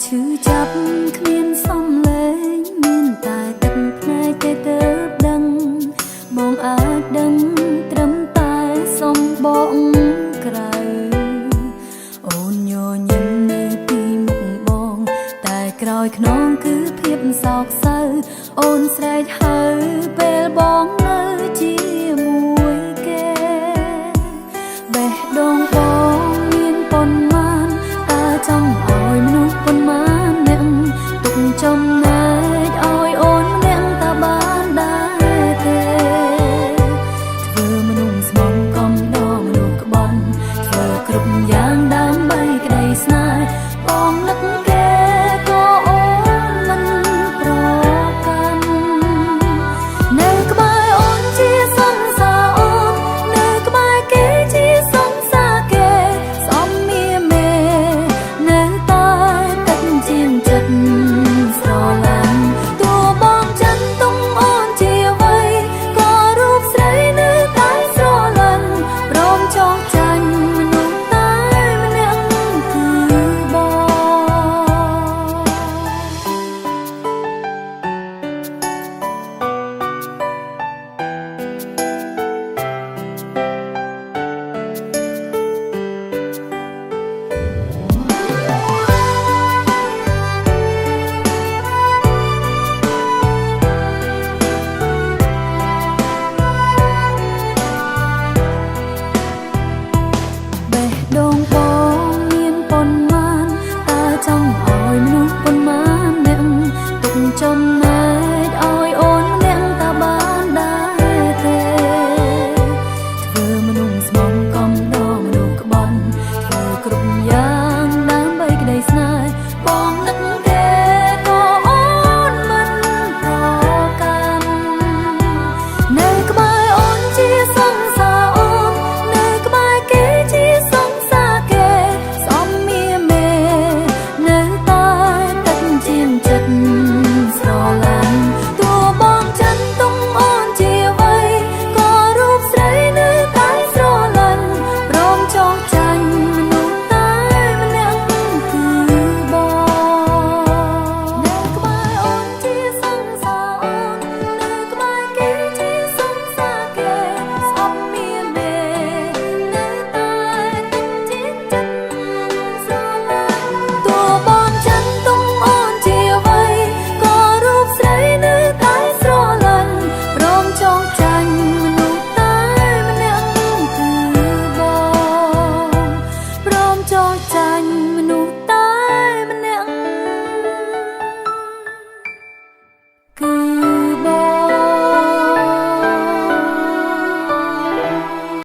ឈឺចាប់គ្មានសំឡេងមានតែទឹកភ្នែកតែទៅដឹងបងអាចដឹងត្រឹមតែសុំបងក្រៅអូនញញឹមនៅពីមុខបងតែក្រោយខ្នងគឺភាពសោកសៅអូនស្រែកហៅពេលបងនៅជាមួយគេបេះដូងបងមានប៉ុន្មានតើចង់ឲ្យមនុស្សប៉ុន្មានអ្នកទុកចំណែកឲ្យអូនម្នាក់តើបានដែរទេធ្វើមនុស្សស្មងកំដរមនុស្សក្បន់ធ្វើគ្រប់យ៉ាងដើម្បីក្តីស្នេហ៍បងនឹកគេក៏អូនមិនប្រកាន់នៅក្បែរអូនជាសង្សារអូននៅក្បែរគេជាសង្សារគេសំមៀមេនៅតែទឹកជាងចិត្តស្រឡាញ់តួបងចិនទុំអូនជាអ្វីក៏រូបស្រីនៅតែស្រឡាញ់ព្រមចងចាញ់មនុស្សតែម្នាក់គឺបងបេះដូង